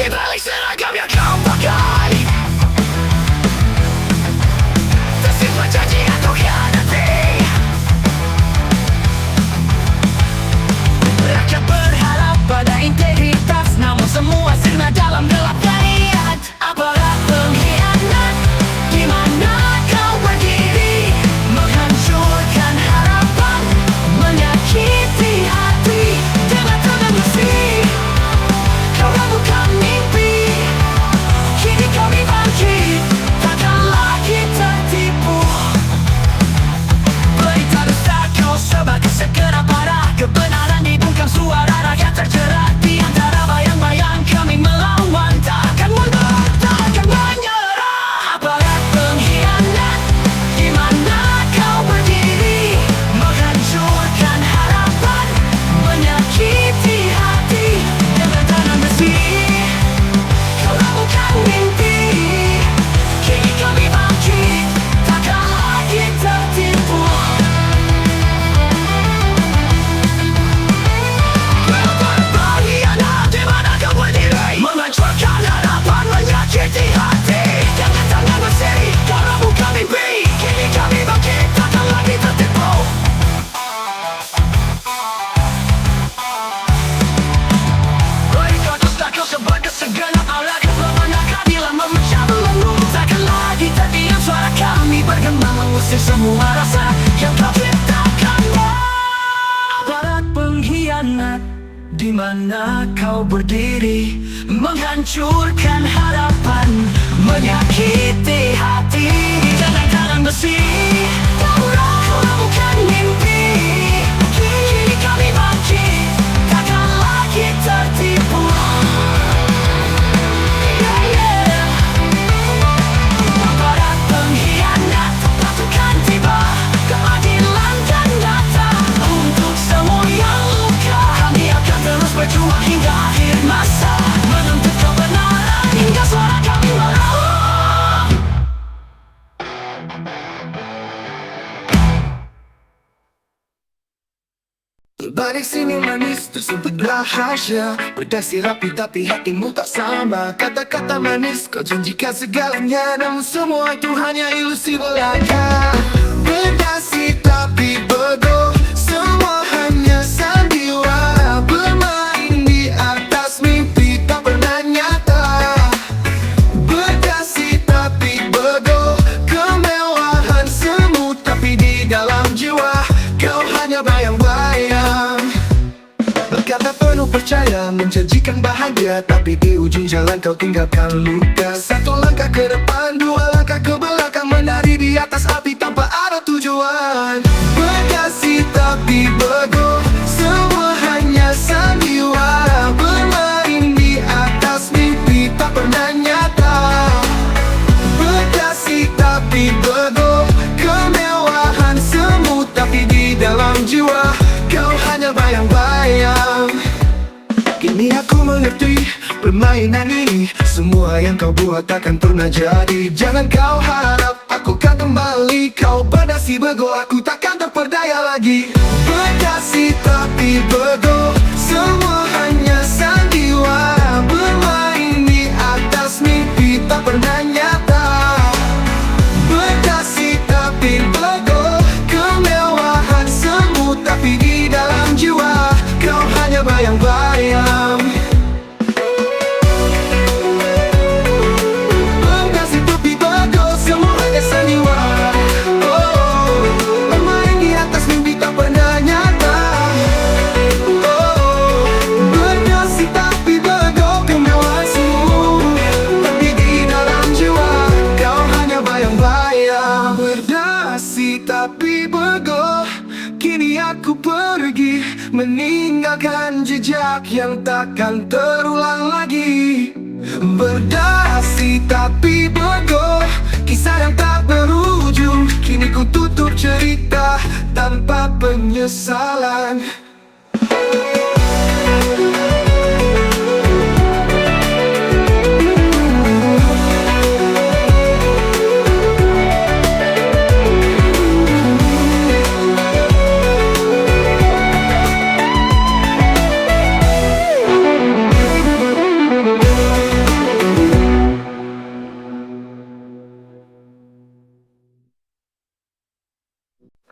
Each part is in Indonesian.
Balik seragam yang kau pakai, tersimpan janji atau khianati. Rakyat berharap pada integritas, namun semua sirna dalam gelap rakyat. Aparat pengkhianat, di mana kau berdiri, menghancurkan harapan, menyakiti hati. Tengah-tengah besi, kau ragukan mimpi. Kini kami bangkit, takkan lagi tertipu. Berita dusta kau sebagai segera parah, kebenaran dibungkam, suara rakyat terjerat. Di antara bayang-bayang kami melawan, tak akan mundur, tak akan menyerah. Aparat pengkhianat, di mana kau berdiri, menghancurkan harapan, menyakiti hati. Dengan tangan besi, kau ragukan mimpi. Kini kami bangkit, takkan lagi tertipu. Aparat pengkhianat, di mana kau berdiri, menghancurkan harapan, menyakiti hati. Dengan tangan besi, kau ragukan mimpi. Kini kami bangkit, takkan lagi tertipu. Berita dusta kau sebagai segenap alat, melawan keadilan, memecah belenggu. Takkan lagi terdiam, suara kami bergema, mengusir semua rasa yang kau ciptakan. Aparat pengkhianat, di mana kau berdiri, menghancurkan harapan, menyakiti hati. Dengan tangan besi, kau ragukan mimpi. Kini kami bangkit, takkan lagi tertipu. Aparat pengkhianat, pasukan tiba, keadilan dan datang. Untuk semua yang luka, kami akan terus berjuang hingga akhir masa, menuntut kebenaran hingga suara kami meraup. Balik sini manis, tersebut rahasia. Berdasi rapi tapi hatimu tak sama. Kata-kata manis, kau janjikan segalanya, namun semua itu hanya ilusi belaka. Berdasi tapi bodoh, semua hanya sandiwara. Bermain di atas mimpi tak pernah nyata. Berdasi tapi bodoh, kemewahan semu tapi di dalam jiwa kau hanya bayang-bayang. Berkata penuh percaya, menjanjikan bahagia, tapi di ujung jalan kau tinggalkan luka. Satu langkah ke depan, dua langkah ke belakang, menari di atas api tanpa ada tujuan. Berdasi tapi bodoh, semua hanya sandiwara. Bermain di atas mimpi tak pernah nyata. Berdasi tapi bodoh, kemewahan semu tapi di dalam jiwa kau hanya bayang-bayang. Kini aku mengerti permainan ini, semua yang kau buat takkan pernah jadi. Jangan kau harap aku kan kembali, kau berdasi bego, aku takkan terperdaya lagi. Berdasi tapi bego, semua hanya sandiwara. Bermain di atas mimpi tak pernah nyata. Berdasi tapi bego, kemewahan semu tapi di dalam jiwa kau hanya bayang-bayang. Berdasi tapi bego, semua hanya sandiwara. Oh, bermain di atas mimpi tak pernah nyata. Oh, berdasi tapi bego, kemewahan semu tapi di dalam jiwa kau hanya bayang-bayang. Berdasi tapi bego, kini aku pergi, meninggalkan jejak yang takkan terulang lagi. Berdasi tapi bego, kisah yang tak berujung. Kini ku tutup cerita tanpa penyesalan.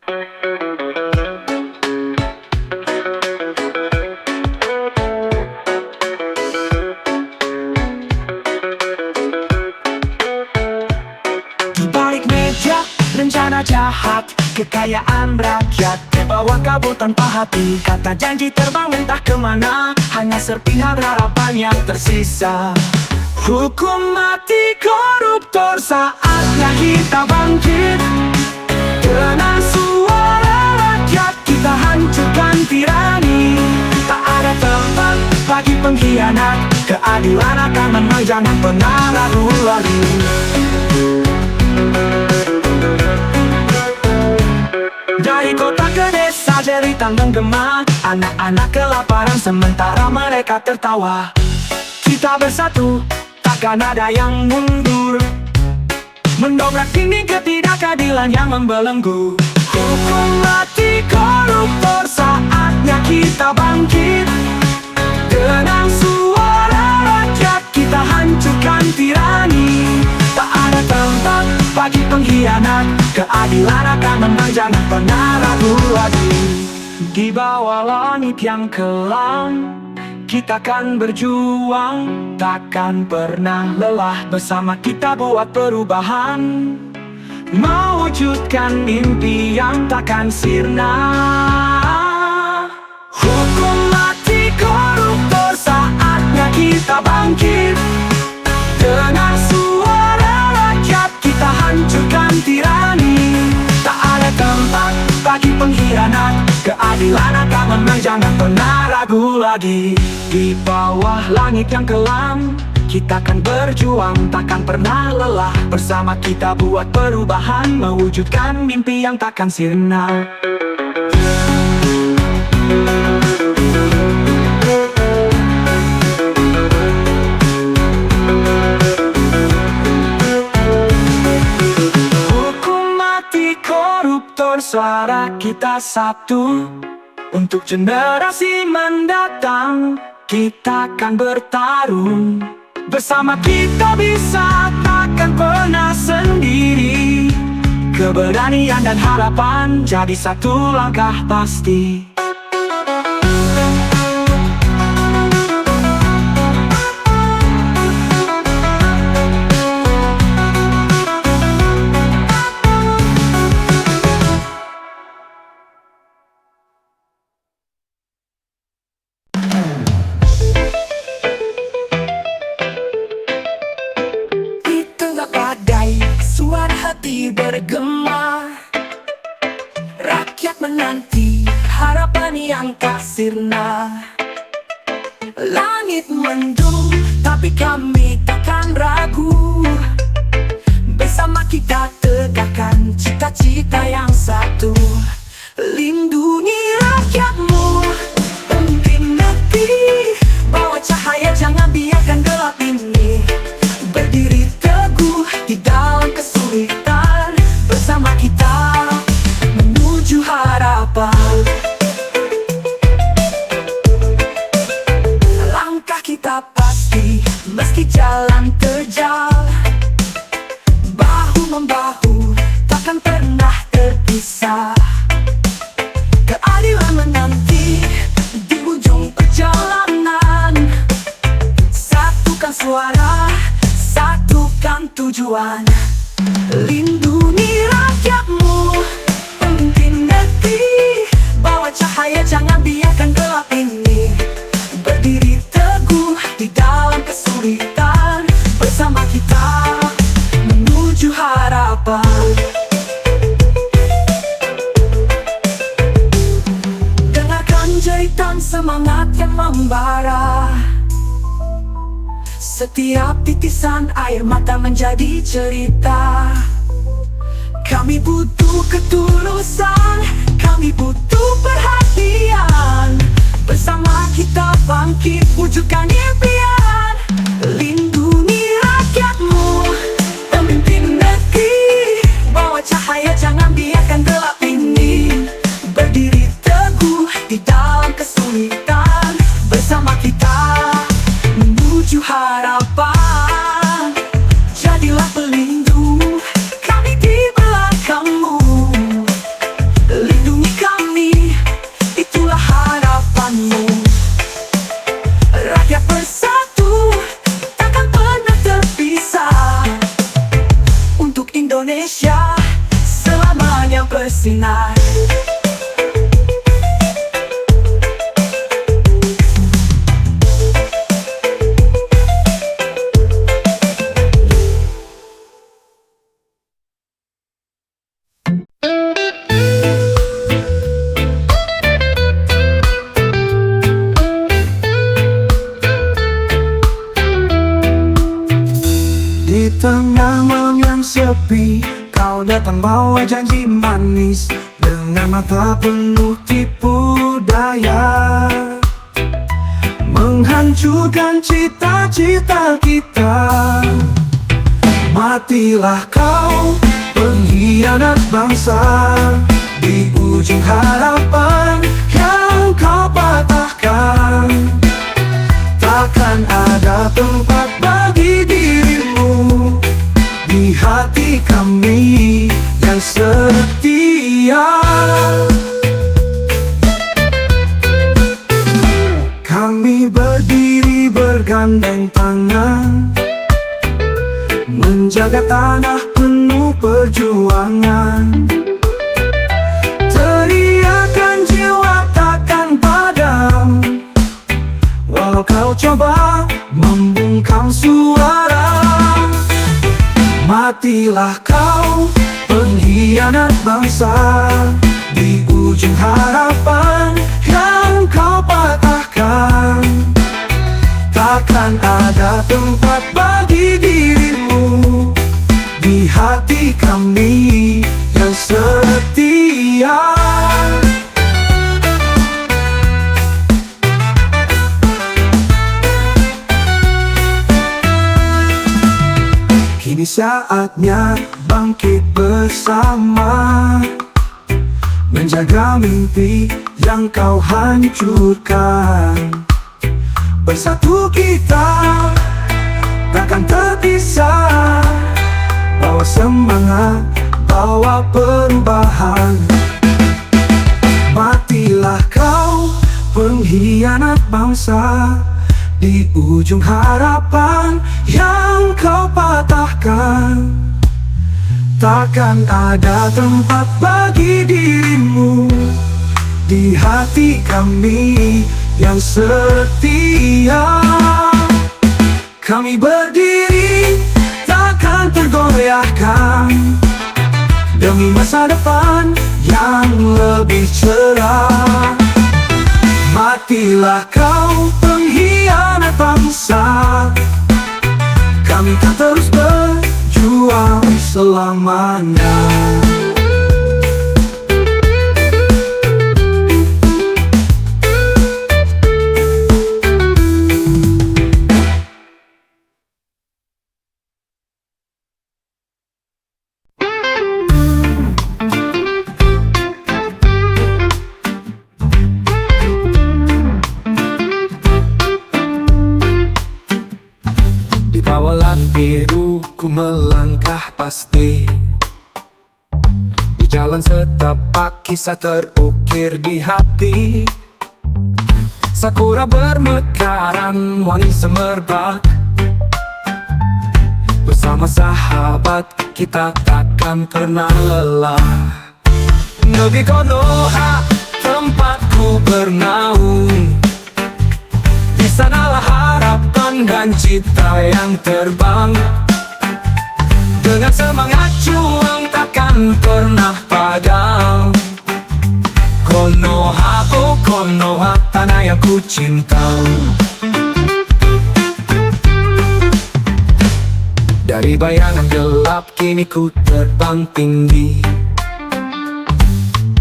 Di balik meja, rencana jahat, kekayaan rakyat terbawa kabut tanpa hati. Kata janji terbang entah kemana, hanya serpihan harapan yang tersisa. Hukum mati koruptor, saatnya kita bangkit. Dengan suara rakyat kita hancurkan tirani. Tak ada tempat bagi pengkhianat, keadilan akan menang, jangan pernah ragu lagi. Dari kota ke desa jeritan menggema, anak-anak kelaparan sementara mereka tertawa. Kita bersatu, takkan ada yang mundur, mendobrak dinding ketidakadilan yang membelenggu. Hukum mati koruptor, saatnya kita bangkit. Dengan suara rakyat kita hancurkan tirani. Tak ada tempat bagi pengkhianat, keadilan akan menang, jangan pernah ragu lagi. Di bawah langit yang kelam kita akan berjuang, takkan pernah lelah. Bersama kita buat perubahan, mewujudkan mimpi yang takkan sirna. Hukum mati koruptor, saatnya kita bangkit. Dengan suara rakyat kita hancurkan tirani. Tak ada tempat bagi pengkhianat, keadilan akan menang, jangan pernah ragu lagi. Di bawah langit yang kelam kita akan berjuang, takkan pernah lelah. Bersama kita buat perubahan, mewujudkan mimpi yang takkan sirna. Hukum mati koruptor, suara kita satu. Untuk generasi mendatang kita akan bertarung. Bersama kita bisa, takkan pernah sendiri. Keberanian dan harapan jadi satu langkah pasti. Suara hati bergema, rakyat menanti harapan yang tak sirna. Langit mendung, tapi kami takkan ragu. Bersama kita tegakkan cita-cita yang satu. Lindungi rakyatmu, pimpin negeri. Bawa cahaya, jangan biarkan gelap ini. Berdiri teguh di dalam kesulitan, bersama kita menuju harapan. Langkah kita pasti, meski jalan terjal. Bahu-membahu, takkan pernah terpisah. Keadilan menanti di ujung perjalanan. Satukan suara, satukan tujuan. Lindungi rakyatmu, pimpin negeri. Bawa cahaya, jangan biarkan gelap ini. Berdiri teguh di dalam kesulitan, bersama kita menuju harapan. Dengarkan jeritan semangat yang membara. Setiap titisan air mata menjadi cerita. Kami butuh ketulusan, kami butuh perhatian. Bersama kita bangkit, wujudkan impian. Lindungi rakyatmu, pemimpin negeri. Bawa cahaya, jangan biarkan gelap ini. Berdiri teguh di dalam kesulitan, bersama kita menuju harapan. Jadilah pelindung, kami di belakangmu. bersinar. Di tengah malam yang sepi, kau datang bawa janji manis dengan mata penuh tipu daya, menghancurkan cita-cita kita. Matilah kau, pengkhianat bangsa, di ujung harapan yang kau patahkan. Takkan ada tempat bagi dirimu di hati kami yang setia. Kami berdiri bergandeng tangan, menjaga tanah penuh perjuangan. Teriakan jiwa takkan padam, walau kau coba membungkam suara. Matilah kau, pengkhianat bangsa, di ujung harapan yang kau patahkan. Takkan ada tempat bagi dirimu di hati kami yang setia. Kini saatnya bangkit bersama, menjaga mimpi yang kau hancurkan. Bersatu kita takkan terpisah, bawa semangat, bawa perubahan. Matilah kau, pengkhianat bangsa, di ujung harapan yang kau patahkan. Takkan ada tempat bagi dirimu di hati kami yang setia. Kami berdiri takkan tergoyahkan, demi masa depan yang lebih cerah. Matilah kau, pengkhianat bangsa, kami kan terus berjuang selamanya. Kawalan biru ku melangkah pasti, di jalan setapak kisah terukir di hati. Sakura bermekaran, wangi semerbak, bersama sahabat kita takkan pernah lelah. Negeri Konoha tempatku bernaung, di sanalah harapan dan cita yang terbang. Dengan semangat juang takkan pernah padam. Konoha, oh Konoha, tanah yang ku cinta. Dari bayangan gelap kini ku terbang tinggi,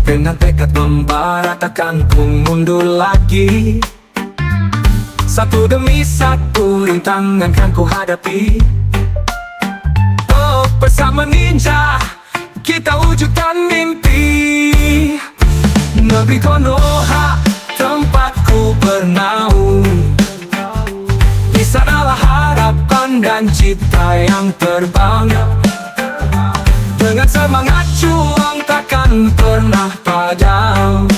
dengan tekad membara takkan ku mundur lagi. Satu demi satu rintangan kan ku hadapi. Oh, bersama ninja kita wujudkan mimpi. Negeri Konoha tempatku bernaung, di sanalah harapan dan cita yang terbang. Dengan semangat juang takkan pernah padam.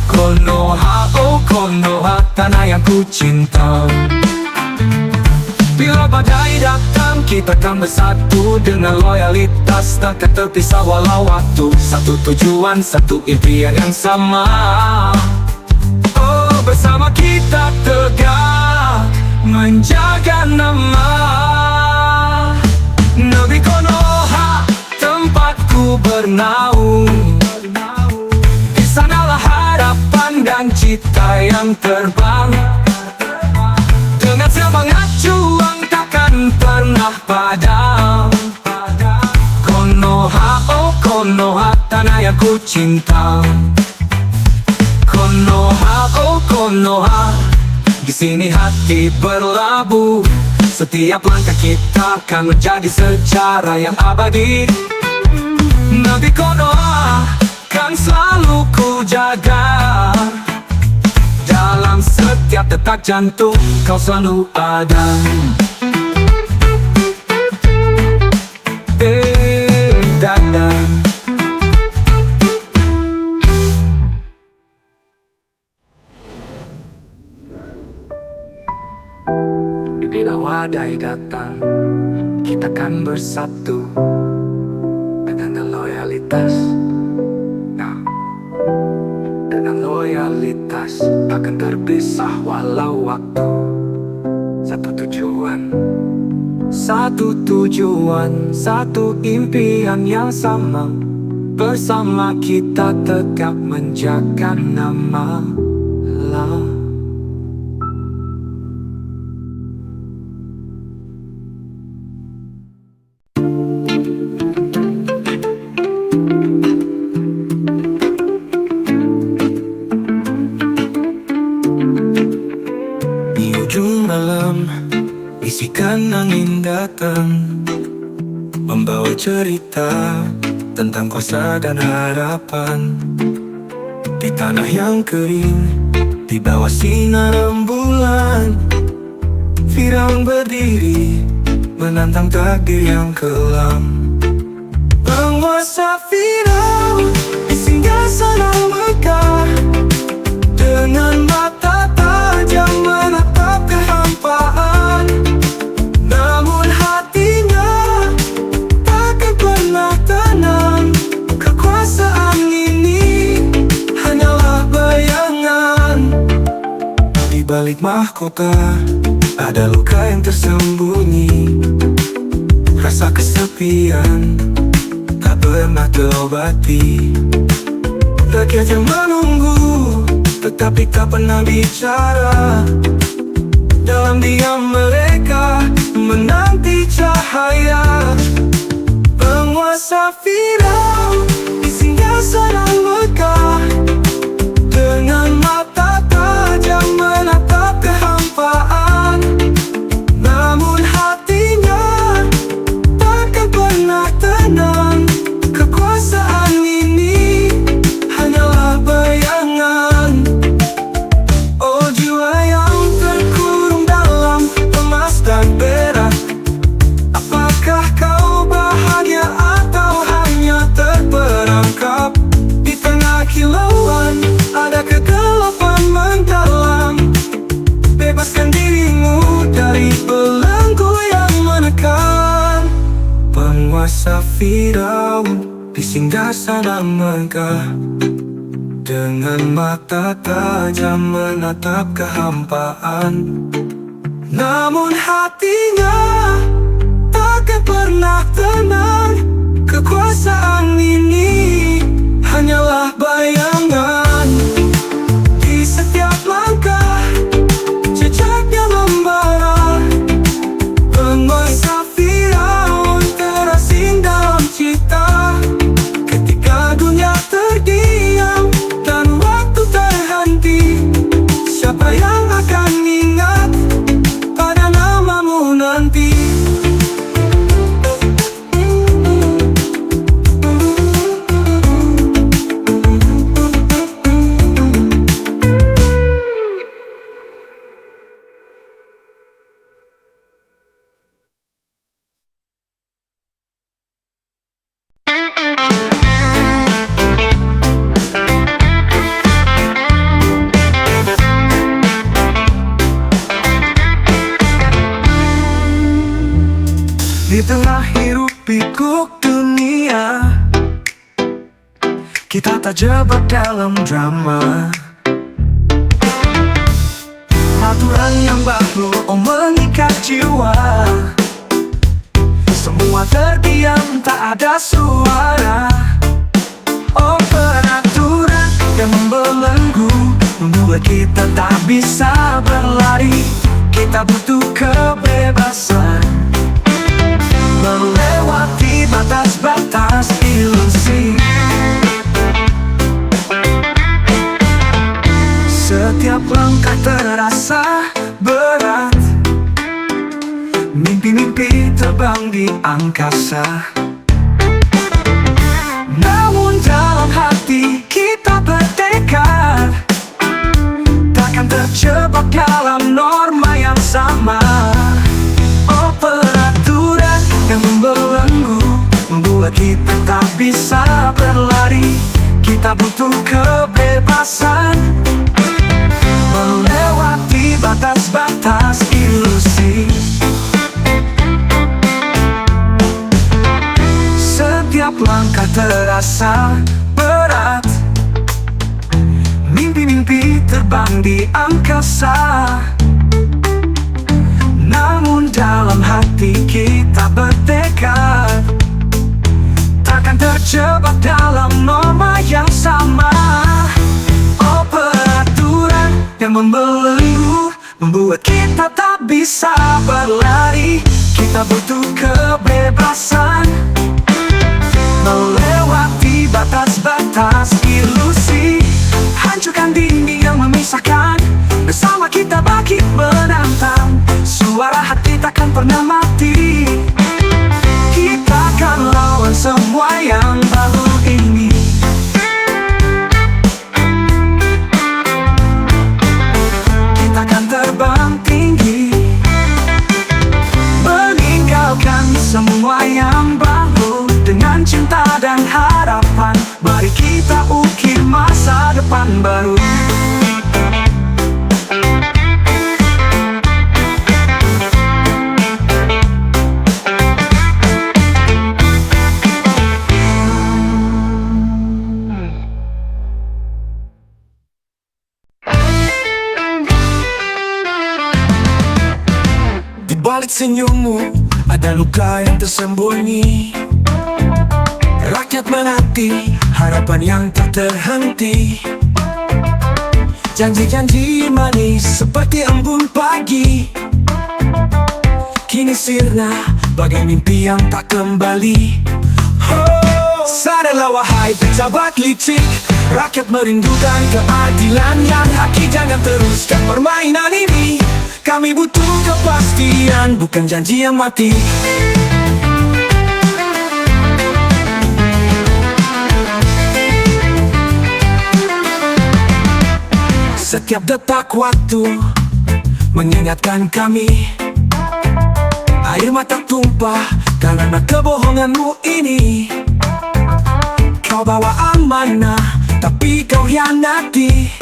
Konoha, oh Konoha, tanah yang ku cinta. Bila badai datang, kita kan bersatu dengan loyalitas, takkan terpisah walau waktu. Satu tujuan, satu impian yang sama. Oh, bersama kita tegak menjaga nama negeri Konoha, tempatku bernaung. Di sanalah harapan dan cita yang terbang. Dengan semangat juang takkan pernah padam. Konoha, oh Konoha, tanah yang ku cinta. Konoha, oh Konoha, di sini hati berlabuh. Setiap langkah kita akan menjadi sejarah yang abadi. Negeri Konoha kan selalu ku jaga. Dalam setiap detak jantung kau selalu ada. Dadah. Bila badai datang, kita kan bersatu dengan loyalitas. Dengan loyalitas akan terpisah walau waktu. Satu tujuan, satu impian yang sama. Bersama kita tegak menjaga nama Allah. Bisikan angin datang, membawa cerita tentang kuasa dan harapan. Di tanah yang kering, di bawah sinar rembulan, Firaun berdiri menantang takdir yang kelam. Penguasa Firaun di singgasana Mekah, dengan mata tajam menatap kehampaan. Namun hatinya takkan pernah tenang. Kekuasaan ini hanyalah bayangan. Di balik mahkota ada luka yang tersembunyi. Rasa kesepian tak pernah terobati. Rakyat yang menunggu tetapi tak pernah bicara. Dalam diam mereka menanti cahaya. Penguasa Firaun di singgasana Mekah, dengan mata tajam menatap kehampaan. Namun hatinya takkan pernah tenang. Kekuasaan ini hanyalah bayangan. Oh jiwa yang terkurung dalam emas dan perak, apakah kau bahagia atau hanya terperangkap? Di tengah kilauan ada kegelapan mendalam. Bebaskan dirimu dari belenggu yang menekan. Penguasa Firaun di singgasana Mekah, dengan mata tajam menatap kehampaan. Namun hatinya takkan pernah tenang. Kekuasaan ini hanyalah bayangan. Di setiap langkah jejaknya membara. Penguasa Firaun terasing dalam cita. Ketika dunia terdiam dan waktu terhenti, siapa yang akan ingat pada namamu nanti? kita tak jebak dalam drama. Aturan yang baru mengikat jiwa, semua terdiam, tak ada suara. Peraturan yang membelenggu membuat kita tak bisa berlari. Kita butuh kebebasan, melewati batas-batas ilusi. Setiap langkah terasa berat, mimpi-mimpi terbang di angkasa. Namun dalam hati kita bertekad, takkan terjebak dalam norma yang sama. Peraturan yang membelenggu membuat kita tak bisa berlari. Kita butuh kebebasan, melewati batas-batas ilusi. Setiap langkah terasa berat, mimpi-mimpi terbang di angkasa. Namun dalam hati kita bertekad, takkan terjebak dalam norma yang sama. Peraturan yang membelenggu membuat kita tak bisa berlari. Kita butuh kebebasan, melewati batas-batas ilusi. Hancurkan dinding yang memisahkan, bersama kita bangkit menantang. Suara hati takkan pernah mati. Kita akan lawan semua yang baru ini. Kita akan terbang tinggi, meninggalkan semua yang baru. Dengan cinta dan harapan, mari kita ukir masa depan baru. Di balik senyummu ada luka yang tersembunyi. Rakyat menanti harapan yang tak terhenti. Janji-janji manis seperti embun pagi, kini sirna bagai mimpi yang tak kembali. Sadarlah wahai pejabat licik, rakyat merindukan keadilan yang haki. Jangan teruskan permainan ini. Kami butuh kepastian, bukan janji yang mati. Setiap detak waktu mengingatkan kami, air mata tumpah karena kebohonganmu ini. Kau bawa amanah, tapi kau hianati.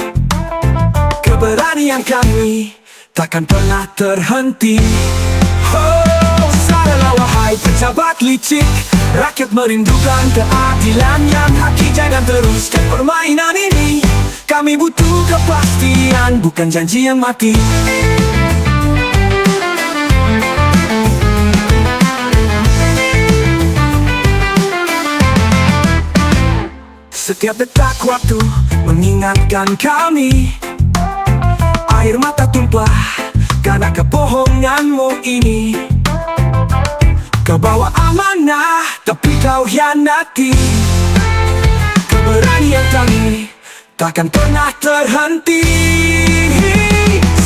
Keberanian kami takkan pernah terhenti. Sadarlah wahai pejabat licik, rakyat merindukan keadilan yang haki. Jangan teruskan permainan ini. Kami butuh kepastian, bukan janji yang mati. Setiap detak waktu mengingatkan kami, air mata tumpah karena kebohonganmu ini. Kau bawa amanah, tapi kau hianati. Keberanian kami takkan pernah terhenti.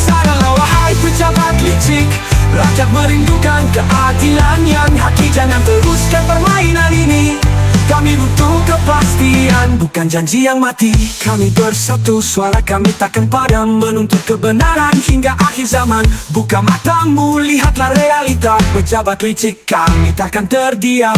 Sadarlah wahai pejabat licik, rakyat merindukan keadilan yang haki. Jangan teruskan permainan ini. Kami butuh kepastian, bukan janji yang mati. Kami bersatu, suara kami takkan padam, menuntut kebenaran hingga akhir zaman. Buka matamu, lihatlah realita. Pejabat licik, kami takkan terdiam.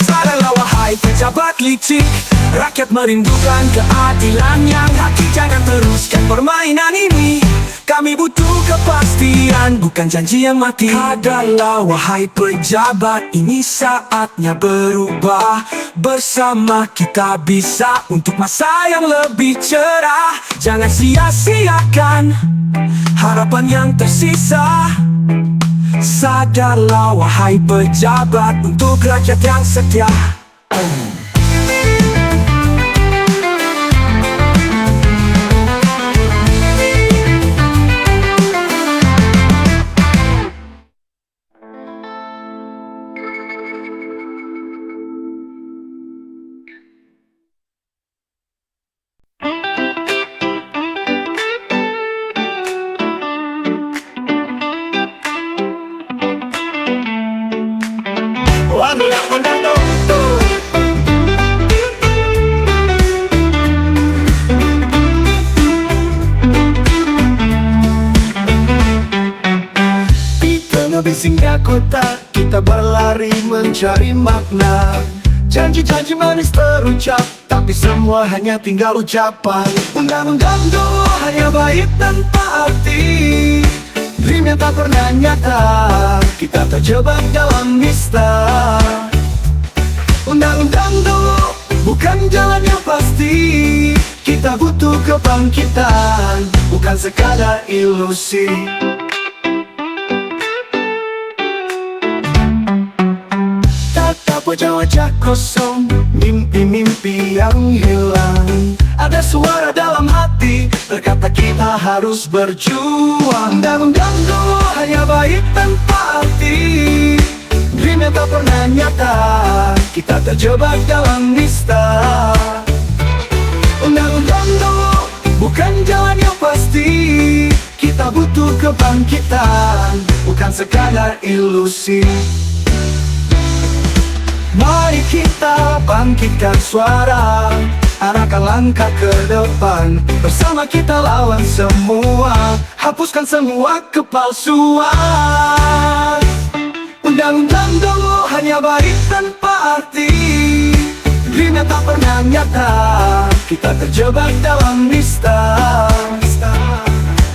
Sadarlah wahai pejabat licik, rakyat merindukan keadilan yang haki. Jangan teruskan permainan ini. Kami butuh kepastian, bukan janji yang mati. Adalah wahai pejabat, ini saatnya berubah. Bersama kita bisa untuk masa yang lebih cerah. Jangan sia-siakan harapan yang tersisa. Sadarlah wahai pejabat, untuk rakyat yang setia. Bisingnya kota, kita berlari mencari makna. Janji-janji manis terucap, tapi semua hanya tinggal ucapan. Undang-undang dulu hanya baik tanpa arti. Dream yang tak pernah nyata, kita terjebak dalam nista. Undang-undang dulu bukan jalan yang pasti. Kita butuh kebangkitan, bukan sekadar ilusi. Wajah-wajah kosong, mimpi-mimpi yang hilang. Ada suara dalam hati berkata kita harus berjuang. Undang-undang dulu hanya baik tanpa arti. Dream yang tak pernah nyata, kita terjebak dalam nista. Undang-undang dulu bukan jalan yang pasti. Kita butuh kebangkitan, bukan sekadar ilusi. Mari kita bangkitkan suara, arahkan langkah ke depan. Bersama kita lawan semua, hapuskan semua kepalsuan. Undang-undang dulu hanya baik tanpa arti. Dream yang tak pernah nyata, kita terjebak dalam nista.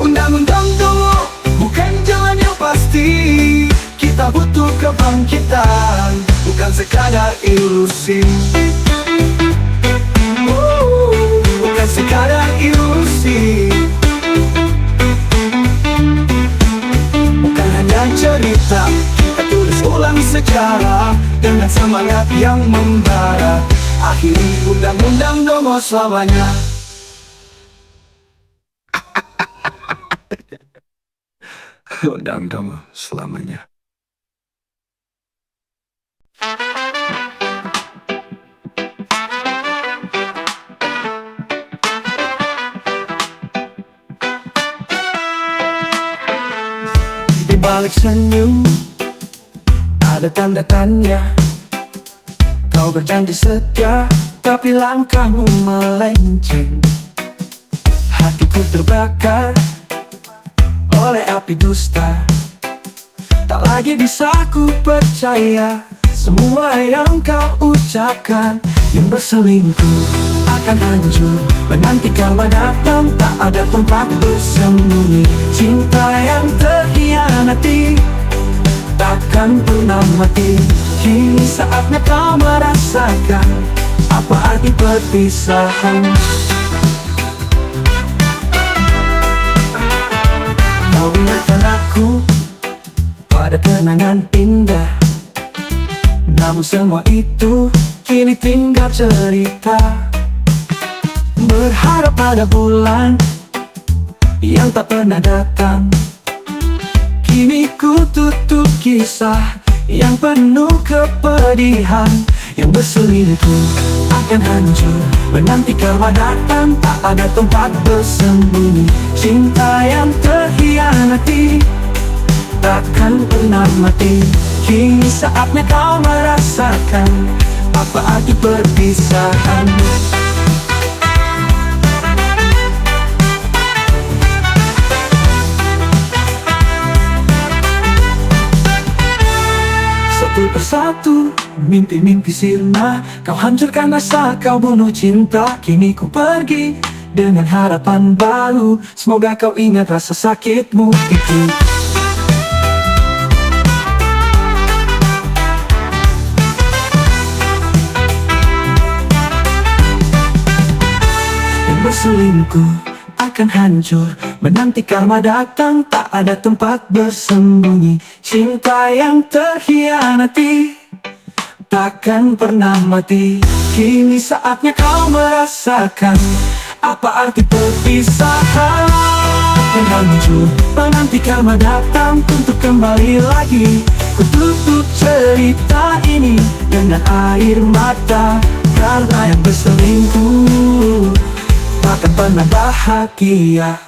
Undang-undang dulu bukan jalan yang pasti. Kita butuh kebangkitan, bukan sekadar ilusi. Bukan sekadar ilusi. Bukan hanya cerita, kita tulis ulang sejarah dengan semangat yang membara. Akhiri undang-undang nomor selamanya. Undang-undang selamanya. Di balik senyum ada tanda tanya. Kau berjanji setia, tapi langkahmu melenceng. Hatiku terbakar oleh api dusta. Tak lagi bisa ku percaya semua yang kau ucapkan. Yang berselingkuh akan hancur, menanti kala datang tak ada tempat bersembunyi. Cinta yang terhianati takkan pernah mati. Kini saatnya kau merasakan apa arti perpisahan. Kau ingatkan aku pada kenangan indah, namun semua itu kini tinggal cerita. Berharap pada bulan yang tak pernah datang. Kini ku tutup kisah yang penuh kepedihan. Yang berselingkuh akan hancur, menanti kala datang tak ada tempat bersembunyi. Cinta yang terhianati takkan pernah mati. Kini saatnya kau merasakan apa arti perpisahan. Satu persatu mimpi-mimpi sirna kau hancurkan asa, kau bunuh cinta. Kini ku pergi dengan harapan baru. Semoga kau ingat rasa sakitmu itu. Yang berselingkuh akan hancur, menanti karma datang, tak ada tempat bersembunyi. Cinta yang terhianati takkan pernah mati. Kini saatnya kau merasakan apa arti perpisahan. Yang hancur, menanti karma datang untuk kembali lagi. Ku tutup cerita ini dengan air mata, karena yang berselingkuh takkan pernah bahagia.